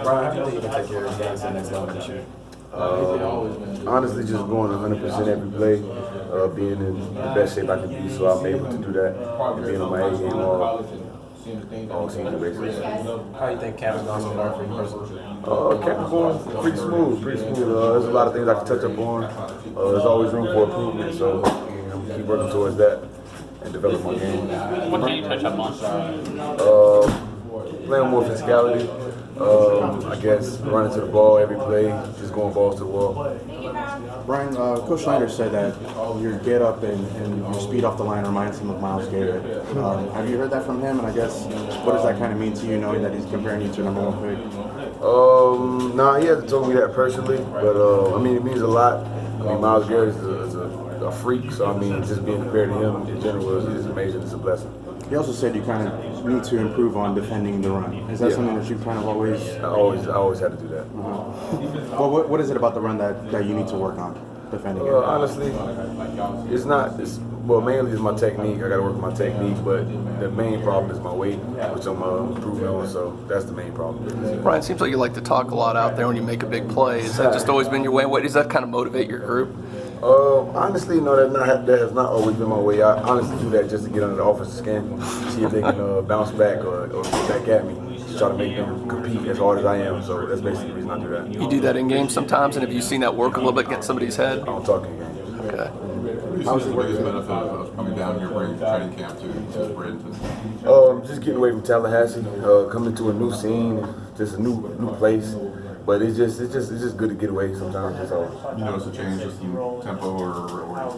Brian, how do you think you can take your game to the next level this year? Honestly, just going 100% every play, being in the best shape I can be, so I'm able to do that, and being on my A game all season basically. How do you think camp's gone so far for you personally? Camp's going pretty smooth, there's a lot of things I can touch up on. There's always room for improvement, so I'm gonna keep working towards that and develop my game. What can you touch up on? Playing more physicality. I guess running to the ball every play, just going balls to the wall. Brian, Coach Schneider said that your get up and your speed off the line reminds him of Myles Garrett. Have you heard that from him? And I guess what does that kind of mean to you, knowing that he's comparing you to #1 pick? Nah, he hasn't told me that personally, but I mean, it means a lot. I mean, Myles Garrett is a freak, so I mean, just being compared to him in general is amazing. It's a blessing. He also said you kind of need to improve on defending the run. Is that something that you kind of always? I always had to do that. Well, what is it about the run that you need to work on defending it? Honestly, mainly it's my technique. I got to work on my technique, but the main problem is my weight, which I'm improving on. So that's the main problem. Brian, it seems like you like to talk a lot out there when you make a big play. Has that just always been your way? Does that kind of motivate your group? Honestly, no, that has not always been my way. I honestly do that just to get under the offensive skin, see if they can bounce back or get back at me. Just try to make them compete as hard as I am. So that's basically the reason I do that. You do that in games sometimes, and have you seen that work a little bit against somebody's head? I don't talk in games. Okay. How's the biggest benefit of coming down here during training camp to Bradenton? Just getting away from Tallahassee, coming to a new scene, just a new place. But it's just good to get away sometimes. That's all. You notice a change just in tempo or just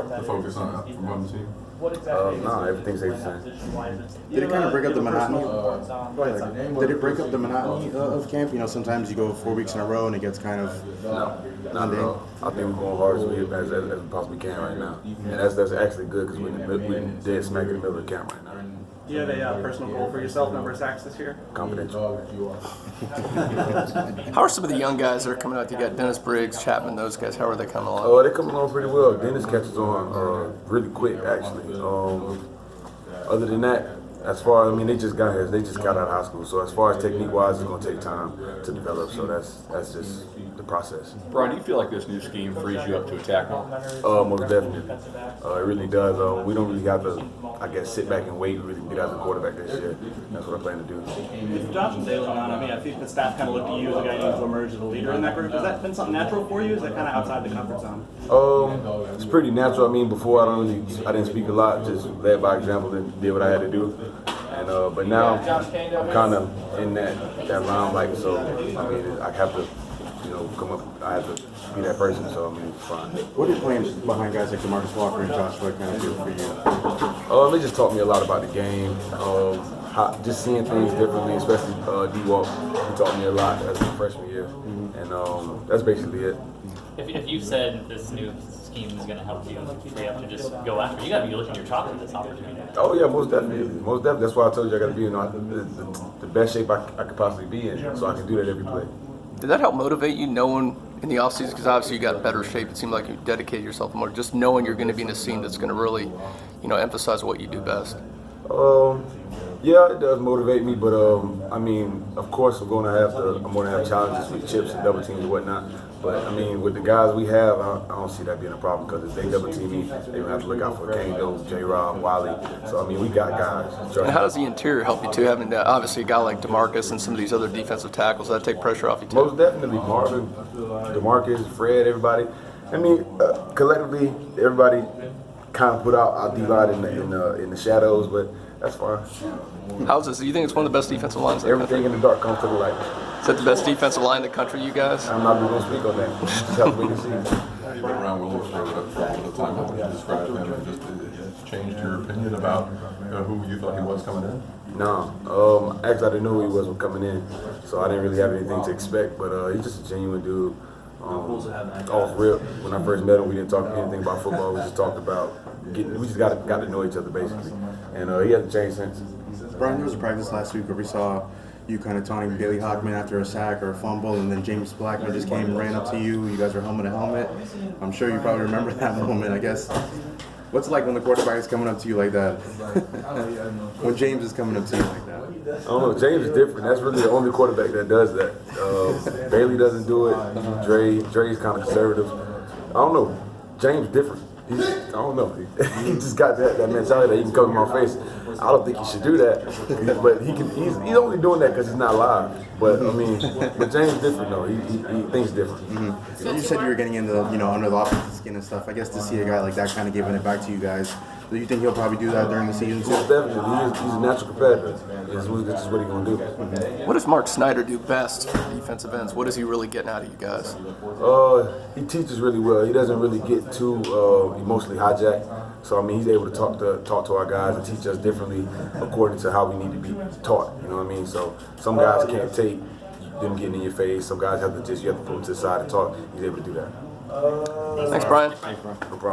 the focus on from one team? No, everything stays the same. Did it kind of break up the monotony? Did it break up the monotony of camp? You know, sometimes you go 4 weeks in a row and it gets kind of. No, not at all. I think we're going hard as we possibly can right now, and that's actually good because we're dead smack in the middle of the camp right now. Do you have a personal goal for yourself, number of sacks this year? Confidential. How are some of the young guys that are coming out? You got Dennis Briggs, Chapman, those guys. How are they coming along? They're coming along pretty well. Dennis catches on really quick, actually. Other than that, they just got here. They just got out of high school. So as far as technique-wise, it's going to take time to develop. So that's just the process. Brian, do you feel like this new scheme frees you up to attack more? Most definitely. It really does. We don't really have to, I guess, sit back and wait and really get out the quarterback this year. That's what I plan to do. With Josh Taylor on, I think the staff kind of looked at you as a guy who needs to emerge as a leader in that group. Has that been something natural for you? Is that kind of outside the comfort zone? It's pretty natural. Before I didn't speak a lot, just led by example and did what I had to do. And but now I'm kind of in that limelight, so I have to, come up. I have to be that person. So it's fine. What did playing behind guys like DeMarcus Walker and Josh Lloyd kind of do for you? They just taught me a lot about the game. Just seeing things differently, especially D-Walk. He taught me a lot as a freshman year, and that's basically it. If you said this new scheme is going to help you free up to just go after, you got to be looking your chops at this opportunity. Oh yeah, most definitely. That's why I told you I got to be in the best shape I could possibly be in, so I can do that every play. Did that help motivate you, knowing in the offseason, because obviously you got better shape, it seemed like you dedicated yourself more, just knowing you're going to be in a scene that's going to really, emphasize what you do best? Yeah, it does motivate me, but of course I'm going to have challenges with chips and double teams and whatnot. But with the guys we have, I don't see that being a problem because if they double team me, they don't have to look out for Kane, J-Rob, Wiley. So we got guys. And how does the interior help you too? Having obviously a guy like DeMarcus and some of these other defensive tackles, does that take pressure off you too? Most definitely, Marvin, DeMarcus, Fred, everybody. Collectively, everybody kind of put out our D-line in the shadows, but that's fine. How's this? Do you think it's one of the best defensive lines in the country? Everything in the dark comes to the light. Is that the best defensive line in the country, you guys? I'm not even going to speak on that. Just have to wait and see. You've been around Willie for a little time. How would you describe him? Just changed your opinion about who you thought he was coming in? No. Actually, I didn't know who he was coming in, so I didn't really have anything to expect. But he's just a genuine dude. Off rip, when I first met him, we didn't talk anything about football. We just talked about we just got to know each other basically, and he hasn't changed since. Brian, there was a practice last week where we saw you kind of taunting Bailey Hockman after a sack or a fumble, and then James Blackman just came and ran up to you. You guys were helmet to helmet. I'm sure you probably remember that moment. I guess What's it like when the quarterback is coming up to you like that? When James is coming up to you like that? I don't know. James is different. That's really the only quarterback that does that. Bailey doesn't do it. Dre's kind of conservative. I don't know. James different. I don't know. He just got that mentality that he can come in my face. I don't think he should do that, but he's only doing that because he's not live. But I mean, but James different though. He thinks different. You said you were getting into under the offensive skin and stuff. I guess to see a guy like that kind of giving it back to you guys, do you think he'll probably do that during the season too? Most definitely. He's a natural competitor. That's what he's gonna do. What does Mark Snyder do best for defensive ends? What is he really getting out of you guys? He teaches really well. He doesn't really get too emotionally hijacked. So I mean, he's able to talk to our guys and teach us differently according to how we need to be taught. You know what I mean? So some guys can't take them getting in your face. Some guys you have to put them to the side and talk. He's able to do that. Thanks, Brian. No problem.